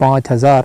5000?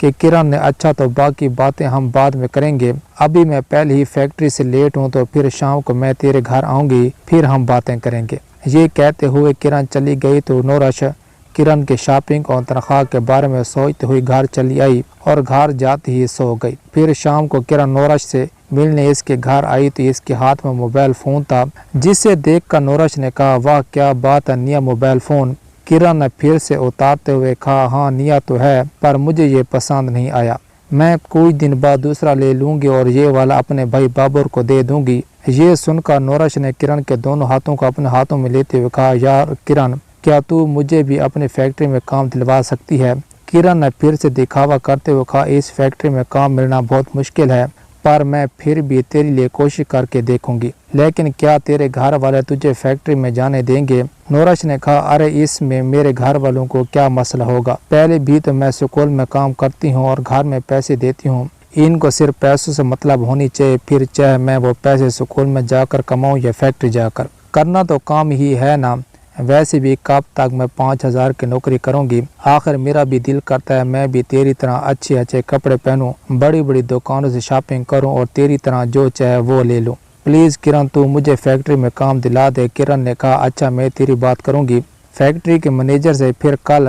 کہ کرن نے اچھا تو باقی باتیں ہم بعد میں کریں گے، ابھی میں پہلے ہی فیکٹری سے لیٹ ہوں تو پھر شام کو میں تیرے گھر آؤں گی، پھر ہم باتیں کریں گے۔ یہ کہتے ہوئے کرن چلی گئی تو نورش کرن کے شاپنگ اور تنخواہ کے بارے میں سوچتے ہوئی گھر چلی آئی اور گھر جاتے ہی سو گئی۔ پھر شام کو کرن نورش سے ملنے اس کے گھر آئی تو اس کے ہاتھ میں موبائل فون تھا، جسے دیکھ کر نورش نے کہا واہ کیا بات ہے، نیا موبائل فون۔ کرن نے پھر سے اتارتے ہوئے کہا ہاں نیا تو ہے پر مجھے یہ پسند نہیں آیا، میں کچھ دن بعد دوسرا لے لوں گی اور یہ والا اپنے بھائی بابر کو دے دوں گی۔ یہ سن کر نورش نے کرن کے دونوں ہاتھوں کو اپنے ہاتھوں میں لیتے ہوئے کہا یار کرن کیا تو مجھے بھی اپنی فیکٹری میں کام دلوا سکتی ہے؟ کرن نے پھر سے دکھاوا کرتے ہوئے کہا اس فیکٹری میں کام ملنا بہت مشکل ہے پر میں پھر بھی تیرے لیے کوشش کر کے دیکھوں گی، لیکن کیا تیرے گھر والے تجھے فیکٹری میں جانے دیں گے؟ نورش نے کہا ارے اس میں میرے گھر والوں کو کیا مسئلہ ہوگا، پہلے بھی تو میں سکول میں کام کرتی ہوں اور گھر میں پیسے دیتی ہوں، ان کو صرف پیسوں سے مطلب ہونی چاہیے، پھر چاہے میں وہ پیسے سکول میں جا کر کماؤں یا فیکٹری جا کر، کرنا تو کام ہی ہے نا، ویسے بھی کب تک میں 5000 کی نوکری کروں گی، آخر میرا بھی دل کرتا ہے میں بھی تیری طرح اچھے کپڑے پہنوں، بڑی بڑی دکانوں سے شاپنگ کروں اور تیری طرح جو چاہے وہ لے لوں، پلیز کرن تو مجھے فیکٹری میں کام دلا دے۔ کرن نے کہا اچھا میں تیری بات کروں گی فیکٹری کے مینیجر سے، پھر کل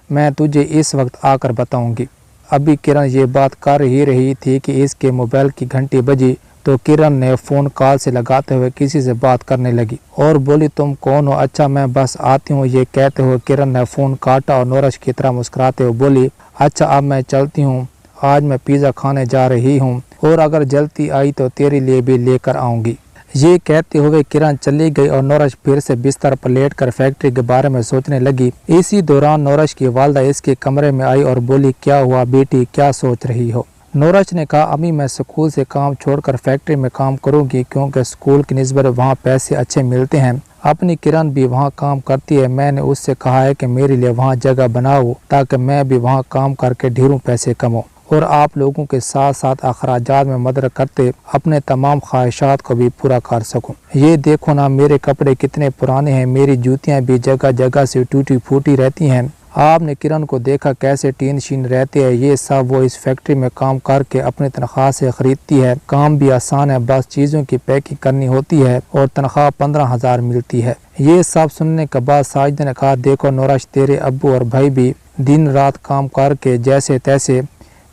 میں تجھے اس وقت آ کر بتاؤں گی۔ ابھی کرن یہ بات کر ہی رہی تھی کہ اس کے موبائل کی گھنٹی بجی تو کرن نے فون کال سے لگاتے ہوئے کسی سے بات کرنے لگی اور بولی تم کون ہو؟ اچھا میں بس آتی ہوں، یہ کہتے ہوئے کرن نے فون کاٹا اور نورش کی طرح مسکراتے ہوئے بولی اچھا اب میں چلتی ہوں، آج میں پیزا کھانے جا رہی ہوں اور اگر جلدی آئی تو تیرے لیے بھی لے کر آؤں گی۔ یہ کہتے ہوئے کرن چلی گئی اور نورش پھر سے بستر پر لیٹ کر فیکٹری کے بارے میں سوچنے لگی۔ اسی دوران نورش کی والدہ اس کے کمرے میں آئی اور بولی کیا ہوا بیٹی، کیا سوچ رہی ہو؟ نورش نے کہا امی میں سکول سے کام چھوڑ کر فیکٹری میں کام کروں گی کیونکہ سکول کی نسبت وہاں پیسے اچھے ملتے ہیں، اپنی کرن بھی وہاں کام کرتی ہے، میں نے اس سے کہا ہے کہ میرے لیے وہاں جگہ بناؤ تاکہ میں بھی وہاں کام کر کے ڈھیروں پیسے کماؤں اور آپ لوگوں کے ساتھ ساتھ اخراجات میں مدد کرتے اپنے تمام خواہشات کو بھی پورا کر سکوں۔ یہ دیکھو نا میرے کپڑے کتنے پرانے ہیں، میری جوتیاں بھی جگہ جگہ سے ٹوٹی پھوٹی رہتی ہیں، آپ نے کرن کو دیکھا کیسے ٹین شین رہتے ہیں، یہ سب وہ اس فیکٹری میں کام کر کے اپنی تنخواہ سے خریدتی ہے، کام بھی آسان ہے، بس چیزوں کی پیکنگ کرنی ہوتی ہے اور تنخواہ 15000 ملتی ہے۔ یہ سب سننے کے بعد ساجدہ نے کہا دیکھو نورش تیرے ابو اور بھائی بھی دن رات کام کر کے جیسے تیسے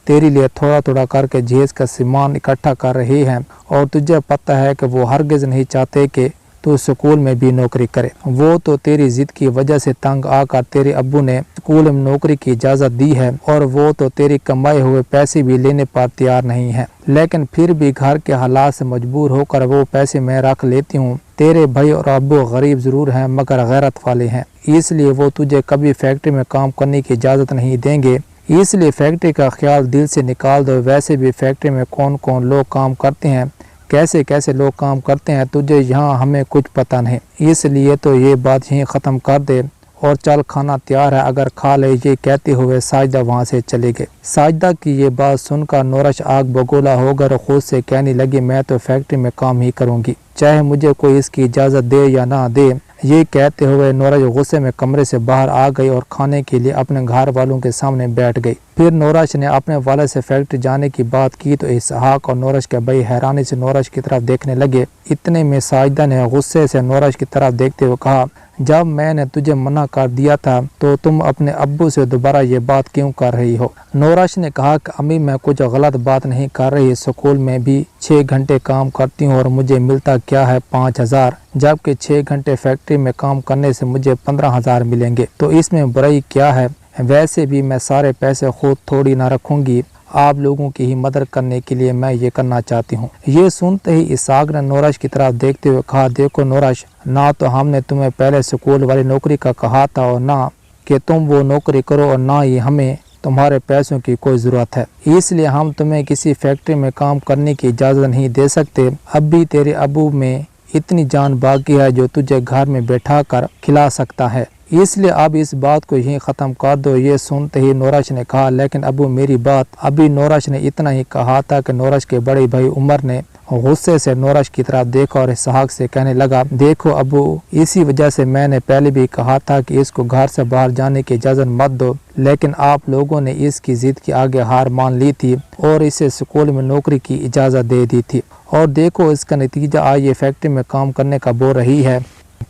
تیرے لیے تھوڑا تھوڑا کر کے جہیز کا سامان اکٹھا کر رہے ہیں اور تجھے پتہ ہے کہ وہ ہرگز نہیں چاہتے کہ تو سکول میں بھی نوکری کرے، وہ تو تیری ضد کی وجہ سے تنگ آ کر تیرے ابو نے سکول میں نوکری کی اجازت دی ہے اور وہ تو تیری کمائے ہوئے پیسے بھی لینے پر تیار نہیں ہے، لیکن پھر بھی گھر کے حالات سے مجبور ہو کر وہ پیسے میں رکھ لیتی ہوں۔ تیرے بھائی اور ابو غریب ضرور ہیں مگر غیرت والے ہیں، اس لیے وہ تجھے کبھی فیکٹری میں کام کرنے کی اجازت نہیں دیں گے، اس لیے فیکٹری کا خیال دل سے نکال دو۔ ویسے بھی فیکٹری میں کون کون لوگ کام کرتے ہیں، کیسے کیسے لوگ کام کرتے ہیں، تجھے یہاں ہمیں کچھ پتہ نہیں، اس لیے تو یہ بات یہیں ختم کر دے اور چل کھانا تیار ہے اگر کھا لے۔ یہ کہتے ہوئے ساجدہ وہاں سے چلے گئے۔ ساجدہ کی یہ بات سن کر نورش آگ بگولا ہو کر خود سے کہنے لگی میں تو فیکٹری میں کام ہی کروں گی چاہے مجھے کوئی اس کی اجازت دے یا نہ دے۔ یہ کہتے ہوئے نورش غصے میں کمرے سے باہر آ گئی اور کھانے کے لیے اپنے گھر والوں کے سامنے بیٹھ گئی۔ پھر نورش نے اپنے والد سے فیکٹری جانے کی بات کی تو اسحاق اور نورش کے بھائی حیرانی سے نورش کی طرف دیکھنے لگے۔ اتنے میں ساجدہ نے غصے سے نورش کی طرف دیکھتے ہوئے کہا جب میں نے تجھے منع کر دیا تھا تو تم اپنے ابو سے دوبارہ یہ بات کیوں کر رہی ہو؟ نورش نے کہا کہ امی میں کچھ غلط بات نہیں کر رہی، سکول میں بھی 6 گھنٹے کام کرتی ہوں اور مجھے ملتا کیا ہے 5000، جبکہ 6 گھنٹے فیکٹری میں کام کرنے سے مجھے 15000 ملیں گے، تو اس میں برائی کیا ہے؟ ویسے بھی میں سارے پیسے خود تھوڑی نہ رکھوں گی، آپ لوگوں کی ہی مدد کرنے کے لیے میں یہ کرنا چاہتی ہوں۔ یہ سنتے ہی اسحاق نے نورش کی طرف دیکھتے ہوئے کہا دیکھو نورش، نہ تو ہم نے تمہیں پہلے سکول والی نوکری کا کہا تھا اور نہ کہ تم وہ نوکری کرو اور نہ ہی ہمیں تمہارے پیسوں کی کوئی ضرورت ہے، اس لیے ہم تمہیں کسی فیکٹری میں کام کرنے کی اجازت نہیں دے سکتے۔ اب بھی تیرے ابو میں اتنی جان باقی ہے جو تجھے گھر میں بیٹھا کر کھلا سکتا ہے، اس لیے اب اس بات کو یہیں ختم کر دو۔ یہ سنتے ہی نورش نے کہا لیکن ابو میری بات، ابھی نورش نے اتنا ہی کہا تھا کہ نورش کے بڑے بھائی عمر نے غصے سے نورش کی طرف دیکھا اور اسحاق سے کہنے لگا دیکھو ابو، اسی وجہ سے میں نے پہلے بھی کہا تھا کہ اس کو گھر سے باہر جانے کی اجازت مت دو، لیکن آپ لوگوں نے اس کی ضد کے آگے ہار مان لی تھی اور اسے اسکول میں نوکری کی اجازت دے دی تھی، اور دیکھو اس کا نتیجہ آج یہ فیکٹری میں کام کرنے کا بول رہی ہے،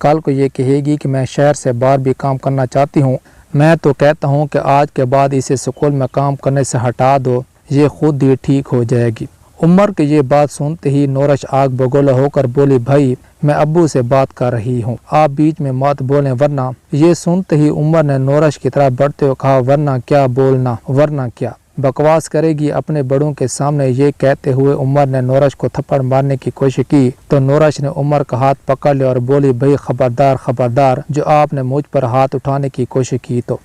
کل کو یہ کہے گی کہ میں شہر سے باہر بھی کام کرنا چاہتی ہوں۔ میں تو کہتا ہوں کہ آج کے بعد اسے اسکول میں کام کرنے سے ہٹا دو، یہ خود ہی ٹھیک ہو جائے گی۔ عمر کی یہ بات سنتے ہی نورش آگ بگولا ہو کر بولی بھائی میں ابو سے بات کر رہی ہوں، آپ بیچ میں مت بولیں ورنہ۔ یہ سنتے ہی عمر نے نورش کی طرف بڑھتے ہوئے کہا ورنہ کیا بولنا، ورنہ کیا بکواس کرے گی اپنے بڑوں کے سامنے۔ یہ کہتے ہوئے عمر نے نورش کو تھپڑ مارنے کی کوشش کی تو نورش نے عمر کا ہاتھ پکڑ لیا اور بولی بھائی خبردار خبردار، جو آپ نے مجھ پر ہاتھ اٹھانے کی کوشش کی تو۔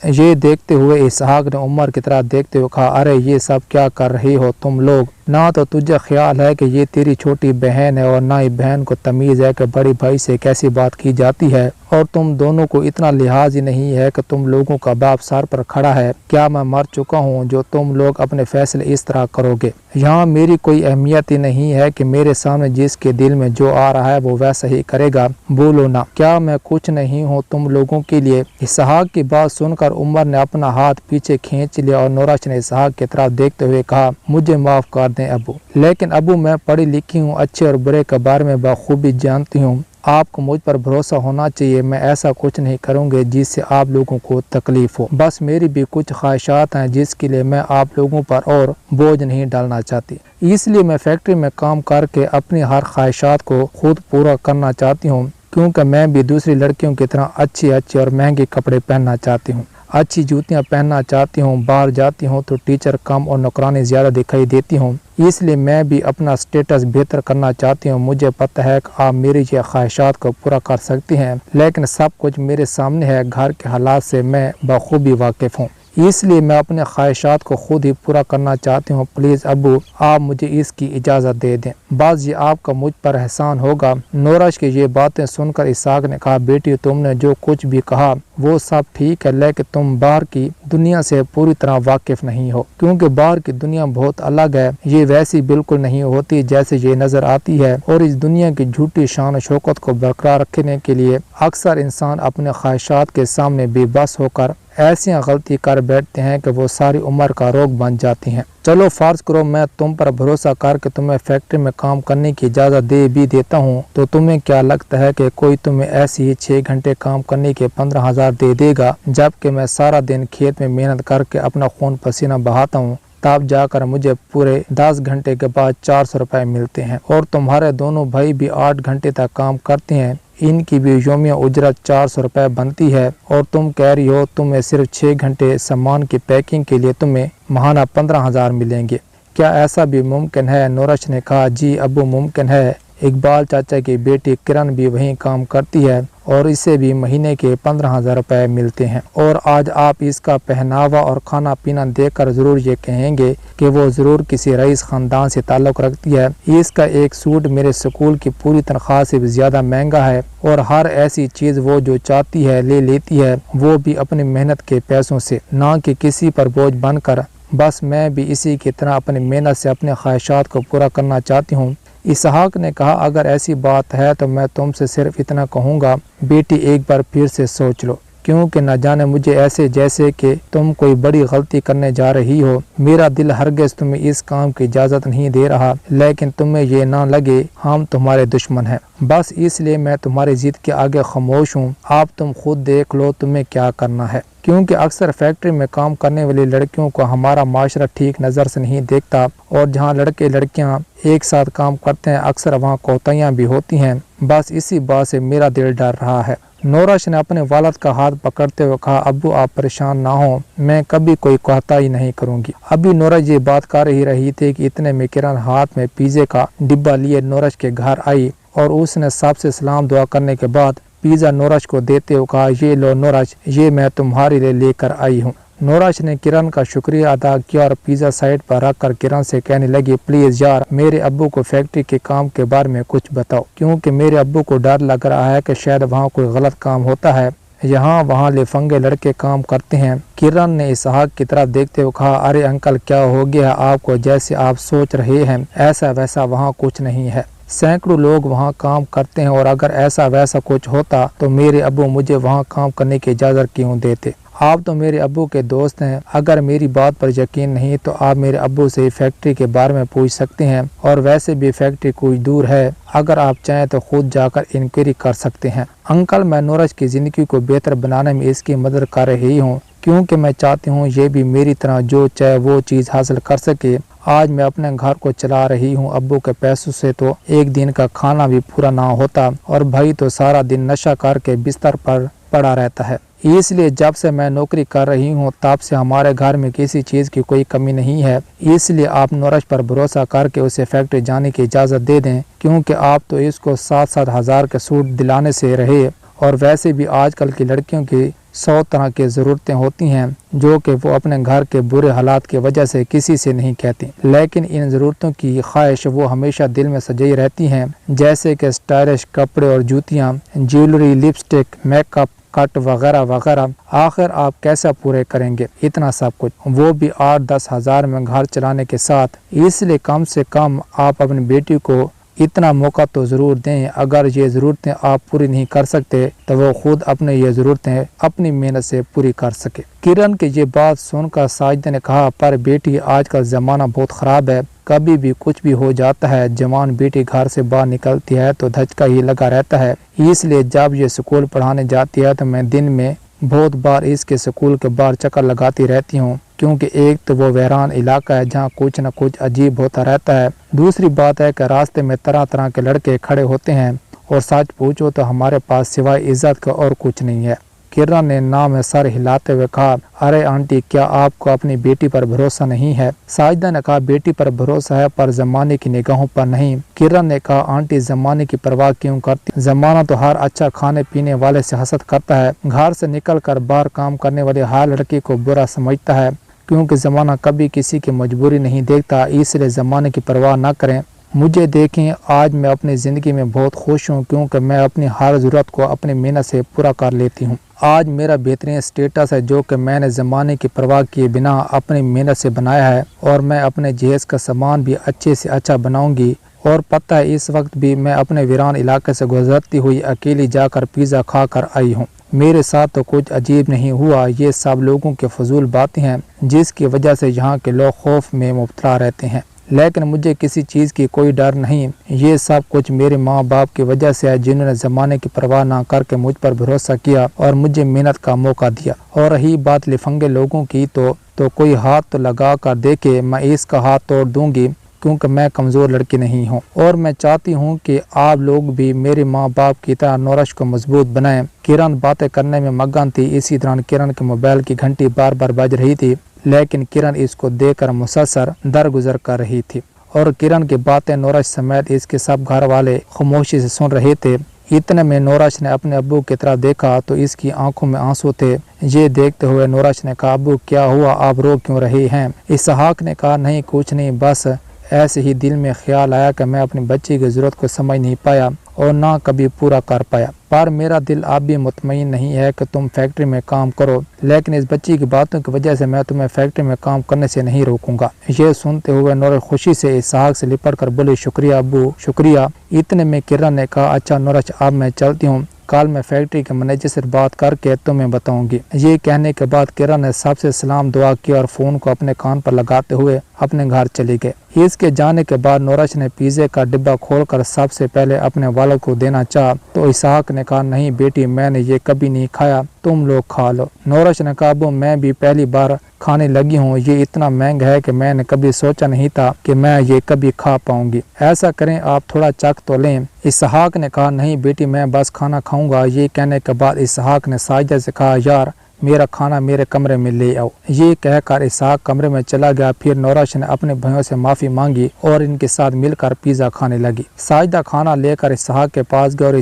یہ دیکھتے ہوئے اسحاق نے عمر کی طرف دیکھتے ہوئے کہا ارے یہ سب کیا کر رہی ہو تم لوگ؟ نہ تو تجھے خیال ہے کہ یہ تیری چھوٹی بہن ہے اور نہ ہی بہن کو تمیز ہے کہ بڑی بھائی سے کیسی بات کی جاتی ہے، اور تم دونوں کو اتنا لحاظ ہی نہیں ہے کہ تم لوگوں کا باپ سر پر کھڑا ہے۔ کیا میں مر چکا ہوں جو تم لوگ اپنے فیصلے اس طرح کرو گے؟ یہاں میری کوئی اہمیت ہی نہیں ہے کہ میرے سامنے جس کے دل میں جو آ رہا ہے وہ ویسا ہی کرے گا، بولو نا، کیا میں کچھ نہیں ہوں تم لوگوں کے لیے؟ اسحاق کی بات سن کر عمر نے اپنا ہاتھ پیچھے کھینچ لیا اور نورش نے اسحاق کی طرف دیکھتے ہوئے کہا مجھے معاف کر دیں ابو، لیکن ابو میں پڑھی لکھی ہوں، اچھے اور برے کے بارے میں بخوبی جانتی ہوں، آپ کو مجھ پر بھروسہ ہونا چاہیے، میں ایسا کچھ نہیں کروں گی جس سے آپ لوگوں کو تکلیف ہو، بس میری بھی کچھ خواہشات ہیں جس کے لیے میں آپ لوگوں پر اور بوجھ نہیں ڈالنا چاہتی، اس لیے میں فیکٹری میں کام کر کے اپنی ہر خواہشات کو خود پورا کرنا چاہتی ہوں، کیونکہ میں بھی دوسری لڑکیوں کی طرح اچھے اور مہنگے کپڑے پہننا چاہتی ہوں، اچھی جوتیاں پہننا چاہتی ہوں، باہر جاتی ہوں تو ٹیچر کم اور نوکرانی زیادہ دکھائی دیتی ہوں، اس لیے میں بھی اپنا سٹیٹس بہتر کرنا چاہتی ہوں۔ مجھے پتہ ہے کہ آپ میری یہ خواہشات کو پورا کر سکتی ہیں، لیکن سب کچھ میرے سامنے ہے، گھر کے حالات سے میں بخوبی واقف ہوں، اس لیے میں اپنے خواہشات کو خود ہی پورا کرنا چاہتی ہوں، پلیز ابو آپ مجھے اس کی اجازت دے دیں، بعض یہ آپ کا مجھ پر احسان ہوگا۔ نورش کی یہ باتیں سن کر اسحاق نے کہا بیٹی تم نے جو کچھ بھی کہا وہ سب ٹھیک ہے، لیکن تم باہر کی دنیا سے پوری طرح واقف نہیں ہو، کیونکہ باہر کی دنیا بہت الگ ہے، یہ ویسی بالکل نہیں ہوتی جیسے یہ نظر آتی ہے، اور اس دنیا کی جھوٹی شان و شوکت کو برقرار رکھنے کے لیے اکثر انسان اپنے خواہشات کے سامنے بے بس ہو کر ایسی غلطی کر بیٹھتے ہیں کہ وہ ساری عمر کا روگ بن جاتی ہیں۔ چلو فرض کرو میں تم پر بھروسہ کر کے تمہیں فیکٹری میں کام کرنے کی اجازت دے بھی دیتا ہوں، تو تمہیں کیا لگتا ہے کہ کوئی تمہیں ایسی ہی 6 گھنٹے کام کرنے کے 15,000 دے دے گا، جبکہ میں سارا دن کھیت میں محنت کر کے اپنا خون پسینہ بہاتا ہوں، تب جا کر مجھے پورے 10 گھنٹے کے بعد 400 روپے ملتے ہیں، اور تمہارے دونوں بھائی بھی 8 گھنٹے تک کام کرتے ہیں، ان کی بھی یومیہ اجرت 400 روپے بنتی ہے، اور تم کہہ رہی ہو تمہیں صرف 6 گھنٹے سامان کی پیکنگ کے لیے تمہیں ماہانہ 15,000 ملیں گے، کیا ایسا بھی ممکن ہے؟ نورش نے کہا جی ابو ممکن ہے، اقبال چاچا کی بیٹی کرن بھی وہیں کام کرتی ہے اور اسے بھی مہینے کے 15,000 روپے ملتے ہیں، اور آج آپ اس کا پہناوا اور کھانا پینا دیکھ کر ضرور یہ کہیں گے کہ وہ ضرور کسی رئیس خاندان سے تعلق رکھتی ہے، اس کا ایک سوٹ میرے سکول کی پوری تنخواہ سے بھی زیادہ مہنگا ہے، اور ہر ایسی چیز وہ جو چاہتی ہے لے لیتی ہے، وہ بھی اپنی محنت کے پیسوں سے، نہ کہ کسی پر بوجھ بن کر، بس میں بھی اسی کی طرح اپنی محنت سے اپنے خواہشات کو پورا کرنا چاہتی ہوں۔ اسحاق نے کہا اگر ایسی بات ہے تو میں تم سے صرف اتنا کہوں گا بیٹی ایک بار پھر سے سوچ لو، کیونکہ نہ جانے مجھے ایسے جیسے کہ تم کوئی بڑی غلطی کرنے جا رہی ہو، میرا دل ہرگز تمہیں اس کام کی اجازت نہیں دے رہا، لیکن تمہیں یہ نہ لگے ہم تمہارے دشمن ہیں، بس اس لیے میں تمہاری ضد کے آگے خاموش ہوں، آپ تم خود دیکھ لو تمہیں کیا کرنا ہے، کیونکہ اکثر فیکٹری میں کام کرنے والی لڑکیوں کو ہمارا معاشرہ ٹھیک نظر سے نہیں دیکھتا، اور جہاں لڑکے لڑکیاں ایک ساتھ کام کرتے ہیں اکثر وہاں کوتاہیاں بھی ہوتی ہیں، بس اسی بات سے میرا دل ڈر رہا ہے۔ نورش نے اپنے والد کا ہاتھ پکڑتے ہوئے کہا ابو آپ پریشان نہ ہوں، میں کبھی کوئی کوتاہی نہیں کروں گی۔ ابھی نورش یہ بات کر ہی رہی تھی کہ اتنے میں کرن ہاتھ میں پیزے کا ڈبہ لیے نورش کے گھر آئی، اور اس نے سب سے سلام دعا کرنے کے بعد پیزا نورش کو دیتے ہوئے کہا یہ لو نورش، یہ میں تمہارے لیے لے کر آئی ہوں۔ نورش نے کرن کا شکریہ ادا کیا اور پیزا سائڈ پر رکھ کر کرن سے کہنے لگی پلیز یار میرے ابو کو فیکٹری کے کام کے بارے میں کچھ بتاؤ، کیونکہ میرے ابو کو ڈر لگ رہا ہے کہ شاید وہاں کوئی غلط کام ہوتا ہے، یہاں وہاں لفنگے لڑکے کام کرتے ہیں۔ کرن نے اسحاق کی طرف دیکھتے ہوئے کہا، ارے انکل کیا ہو گیا آپ کو؟ جیسے آپ سوچ رہے ہیں ایسا ویسا وہاں کچھ نہیں ہے۔ سینکڑوں لوگ وہاں کام کرتے ہیں اور اگر ایسا ویسا کچھ ہوتا تو میرے ابو مجھے وہاں کام کرنے کی اجازت کیوں دیتے؟ آپ تو میرے ابو کے دوست ہیں، اگر میری بات پر یقین نہیں تو آپ میرے ابو سے فیکٹری کے بارے میں پوچھ سکتے ہیں، اور ویسے بھی فیکٹری کچھ دور ہے، اگر آپ چاہیں تو خود جا کر انکوائری کر سکتے ہیں۔ انکل میں نورش کی زندگی کو بہتر بنانے میں اس کی مدد کر رہی ہوں، کیونکہ میں چاہتی ہوں یہ بھی میری طرح جو چاہے وہ چیز حاصل کر سکے۔ آج میں اپنے گھر کو چلا رہی ہوں، ابو کے پیسوں سے تو ایک دن کا کھانا بھی پورا نہ ہوتا، اور بھائی تو سارا دن نشہ کر کے بستر پر پڑا رہتا ہے۔ اس لیے جب سے میں نوکری کر رہی ہوں تب سے ہمارے گھر میں کسی چیز کی کوئی کمی نہیں ہے، اس لیے آپ نورش پر بھروسہ کر کے اسے فیکٹری جانے کی اجازت دے دیں، کیونکہ آپ تو اس کو 7-7 ہزار کے سوٹ دلانے سے رہے، اور ویسے بھی آج کل کی لڑکیوں کی 100 طرح کی ضرورتیں ہوتی ہیں جو کہ وہ اپنے گھر کے برے حالات کی وجہ سے کسی سے نہیں کہتی، لیکن ان ضرورتوں کی خواہش وہ ہمیشہ دل میں سجائی رہتی ہیں، جیسے کہ اسٹائلش کپڑے اور جوتیاں، جیولری، لپسٹک، میک اپ کٹ وغیرہ وغیرہ۔ آخر آپ کیسا پورے کریں گے اتنا سب کچھ، وہ بھی 8-10 ہزار میں گھر چلانے کے ساتھ؟ اس لیے کم سے کم آپ اپنی بیٹی کو اتنا موقع تو ضرور دیں، اگر یہ ضرورتیں آپ پوری نہیں کر سکتے تو وہ خود اپنے یہ ضرورتیں اپنی محنت سے پوری کر سکے۔ کرن کی یہ بات سن کر ساجدہ نے کہا، پر بیٹی آج کل زمانہ بہت خراب ہے، کبھی بھی کچھ بھی ہو جاتا ہے، جوان بیٹی گھر سے باہر نکلتی ہے تو دھچکا ہی لگا رہتا ہے، اس لیے جب یہ اسکول پڑھانے جاتی ہے تو میں دن میں بہت بار اس کے اسکول کے باہر چکر لگاتی رہتی ہوں، کیونکہ ایک تو وہ ویران علاقہ ہے جہاں کچھ نہ کچھ عجیب ہوتا رہتا ہے، دوسری بات ہے کہ راستے میں طرح طرح کے لڑکے کھڑے ہوتے ہیں، اور سچ پوچھو تو ہمارے پاس سوائے عزت کا اور کچھ نہیں ہے۔ کرن نے نہ میں سر ہلاتے ہوئے کہا، ارے آنٹی کیا آپ کو اپنی بیٹی پر بھروسہ نہیں ہے؟ ساجدہ نے کہا، بیٹی پر بھروسہ ہے پر زمانے کی نگاہوں پر نہیں۔ کرن نے کہا، آنٹی زمانے کی پرواہ کیوں کرتی؟ زمانہ تو ہر اچھا کھانے پینے والے سے حسد کرتا ہے، گھر سے نکل کر باہر کام کرنے والے ہر لڑکی کو برا سمجھتا ہے، کیونکہ زمانہ کبھی کسی کی مجبوری نہیں دیکھتا، اس لیے زمانے کی پرواہ نہ کریں۔ مجھے دیکھیں، آج میں اپنی زندگی میں بہت خوش ہوں، کیونکہ میں اپنی ہر ضرورت کو اپنی محنت سے پورا کر لیتی ہوں۔ آج میرا بہترین اسٹیٹس ہے جو کہ میں نے زمانے کی پرواہ کیے بنا اپنی محنت سے بنایا ہے، اور میں اپنے جہیز کا سامان بھی اچھے سے اچھا بناؤں گی، اور پتہ ہے اس وقت بھی میں اپنے ویران علاقے سے گزرتی ہوئی اکیلی جا کر پیزا کھا کر آئی ہوں۔ میرے ساتھ تو کچھ عجیب نہیں ہوا، یہ سب لوگوں کے فضول باتیں ہیں جس کی وجہ سے یہاں کے لوگ خوف میں مبتلا رہتے ہیں، لیکن مجھے کسی چیز کی کوئی ڈر نہیں، یہ سب کچھ میرے ماں باپ کی وجہ سے ہے جنہوں نے زمانے کی پرواہ نہ کر کے مجھ پر بھروسہ کیا اور مجھے محنت کا موقع دیا۔ اور رہی بات لفنگے لوگوں کی تو کوئی ہاتھ تو لگا کر دیکھے، میں اس کا ہاتھ توڑ دوں گی، کیونکہ میں کمزور لڑکی نہیں ہوں، اور میں چاہتی ہوں کہ آپ لوگ بھی میرے ماں باپ کی طرح نورش کو مضبوط بنائیں۔ کرن باتیں کرنے میں مگن تھی، اسی دوران کرن کے موبائل کی گھنٹی بار بار بج رہی تھی، لیکن کرن اس کو دیکھ کر مسلسل درگزر کر رہی تھی، اور کرن کی باتیں نورش سمیت اس کے سب گھر والے خاموشی سے سن رہے تھے۔ اتنے میں نورش نے اپنے ابو کی طرف دیکھا تو اس کی آنکھوں میں آنسو تھے۔ یہ دیکھتے ہوئے نورش نے کہا، ابو کیا ہوا، آپ رو کیوں رہے ہیں؟ اسحاق نے کہا، نہیں کچھ نہیں، بس ایسے ہی دل میں خیال آیا کہ میں اپنی بچی کی ضرورت کو سمجھ نہیں پایا اور نہ کبھی پورا کر پایا، پر میرا دل اب بھی مطمئن نہیں ہے کہ تم فیکٹری میں کام کرو، لیکن اس بچی کی باتوں کی وجہ سے میں تمہیں فیکٹری میں کام کرنے سے نہیں روکوں گا۔ یہ سنتے ہوئے نورش خوشی سے اسحاق سے لپٹ کر بولی، شکریہ ابو، شکریہ۔ اتنے میں کرن نے کہا، اچھا نورش اب میں چلتی ہوں، کل میں فیکٹری کے منیجر سے بات کر کے تمہیں بتاؤں گی۔ یہ کہنے کے بعد کرن نے سب سے سلام دعا کی اور فون کو اپنے کان پر لگاتے ہوئے اپنے گھر چلی گئے۔ اس کے جانے کے بعد نورش نے پیزے کا ڈبہ کھول کر سب سے پہلے اپنے والد کو دینا چاہا تو اسحاق نے کہا، نہیں بیٹی، میں نے یہ کبھی نہیں کھایا، تم لوگ کھا لو۔ نورش نے کہا، ابو میں بھی پہلی بار کھانے لگی ہوں، یہ اتنا مہنگا ہے کہ میں نے کبھی سوچا نہیں تھا کہ میں یہ کبھی کھا پاؤں گی، ایسا کریں آپ تھوڑا چکھ تو لیں۔ اسحاق نے کہا، نہیں بیٹی، میں بس کھانا کھاؤں گا۔ یہ کہنے کے بعد اسحاق نے ساجدہ سے کہا، یار میرا کھانا میرے کمرے میں لے آؤ۔ یہ کہہ کر اسحاق کمرے میں چلا گیا۔ پھر نورش نے اپنے بھائیوں سے معافی مانگی اور ان کے ساتھ مل کر پیزا کھانے لگی۔ ساجدہ کھانا لے کر اسحاق کے پاس گئے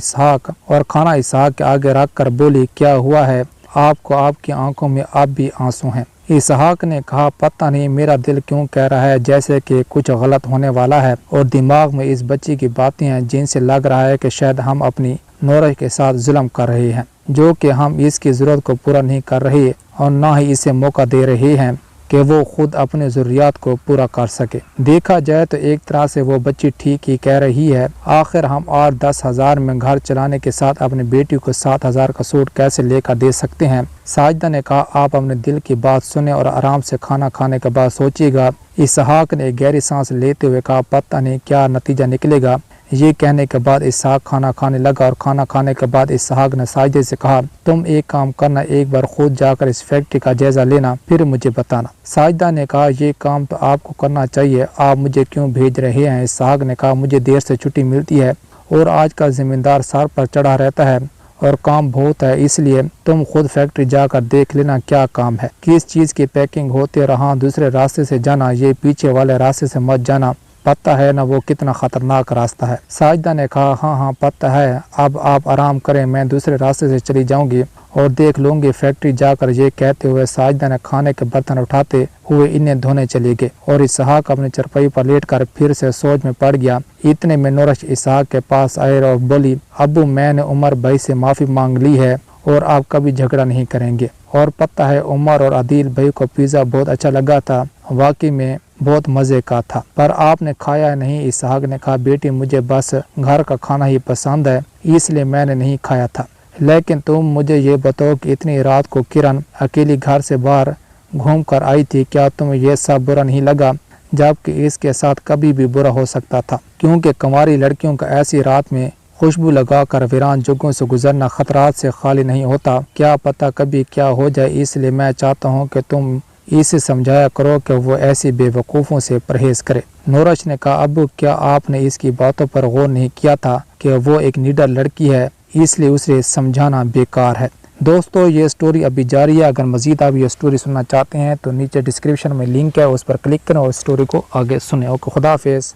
اور کھانا اسحاق کے آگے رکھ کر بولی، کیا ہوا ہے آپ کو؟ آپ کی آنکھوں میں اب بھی آنسو ہیں۔ اسحاق نے کہا پتہ نہیں میرا دل کیوں کہہ رہا ہے جیسے کہ کچھ غلط ہونے والا ہے، اور دماغ میں اس بچی کی باتیں ہیں جن سے لگ رہا ہے کہ شاید ہم اپنی نورش کے ساتھ ظلم کر رہے ہیں، جو کہ ہم اس کی ضرورت کو پورا نہیں کر رہے اور نہ ہی اسے موقع دے رہے ہیں کہ وہ خود اپنے ضروریات کو پورا کر سکے۔ دیکھا جائے تو ایک طرح سے وہ بچی ٹھیک ہی کہہ رہی ہے، آخر ہم 8-10 ہزار میں گھر چلانے کے ساتھ اپنی بیٹی کو 7,000 کا سوٹ کیسے لے کر دے سکتے ہیں؟ ساجدہ نے کہا آپ اپنے دل کی بات سنیں اور آرام سے کھانا کھانے کے بعد سوچیے گا۔ اسحاق نے ایک گہری سانس لیتے ہوئے کہا پتہ نہیں کیا نتیجہ نکلے گا۔ یہ کہنے کے بعد اسحاق کھانا کھانے لگا، اور کھانا کھانے کے بعد اسحاق نے ساجدہ سے کہا تم ایک کام کرنا، ایک بار خود جا کر اس فیکٹری کا جائزہ لینا، پھر مجھے بتانا۔ ساجدہ نے کہا یہ کام تو آپ کو کرنا چاہیے، آپ مجھے کیوں بھیج رہے ہیں؟ اسحاق نے کہا مجھے دیر سے چھٹی ملتی ہے اور آج کا زمیندار سر پر چڑھا رہتا ہے اور کام بہت ہے، اس لیے تم خود فیکٹری جا کر دیکھ لینا کیا کام ہے، کس چیز کی پیکنگ ہوتی ہے، ہاں دوسرے راستے سے جانا، یہ پیچھے والے راستے سے مت جانا، پتہ ہے نا وہ کتنا خطرناک راستہ ہے؟ ساجدہ نے کہا ہاں پتہ ہے، اب آپ آرام کریں، میں دوسرے راستے سے چلی جاؤں گی اور دیکھ لوں گی فیکٹری جا کر۔ یہ کہتے ہوئے ساجدہ نے کھانے کے برتن اٹھاتے ہوئے انہیں دھونے چلی گئے، اور اسحاق اپنی چرپائی پر لیٹ کر پھر سے سوچ میں پڑ گیا۔ اتنے میں نورش اسحاق کے پاس آئے اور بولی ابو میں نے عمر بھائی سے معافی مانگ لی ہے اور آپ کبھی جھگڑا نہیں کریں گے، اور پتہ ہے عمر اور عدیل بھائی کو پیزا بہت اچھا لگا تھا، واقعی میں بہت مزے کا تھا، پر آپ نے کھایا نہیں۔ اسحاق نے کہا بیٹی مجھے بس گھر کا کھانا ہی پسند ہے، اس لیے میں نے نہیں کھایا تھا، لیکن تم مجھے یہ بتاؤ کہ اتنی رات کو کرن اکیلی گھر سے باہر گھوم کر آئی تھی، کیا تمہیں یہ سب برا نہیں لگا جبکہ اس کے ساتھ کبھی بھی برا ہو سکتا تھا؟ کیونکہ کنواری لڑکیوں کا ایسی رات میں خوشبو لگا کر ویران جگہوں سے گزرنا خطرات سے خالی نہیں ہوتا، کیا پتہ کبھی کیا ہو جائے، اس لیے میں چاہتا ہوں کہ تم اسے سمجھایا کرو کہ وہ ایسی بے وقوفوں سے پرہیز کرے۔ نورش نے کہا ابو کیا آپ نے اس کی باتوں پر غور نہیں کیا تھا کہ وہ ایک نڈر لڑکی ہے، اس لیے اسے سمجھانا بیکار ہے۔ دوستو یہ سٹوری ابھی جاری ہے، اگر مزید آپ یہ سٹوری سننا چاہتے ہیں تو نیچے ڈسکرپشن میں لنک ہے، اس پر کلک کریں اور سٹوری کو آگے سنیں۔ اوکے خدا حافظ۔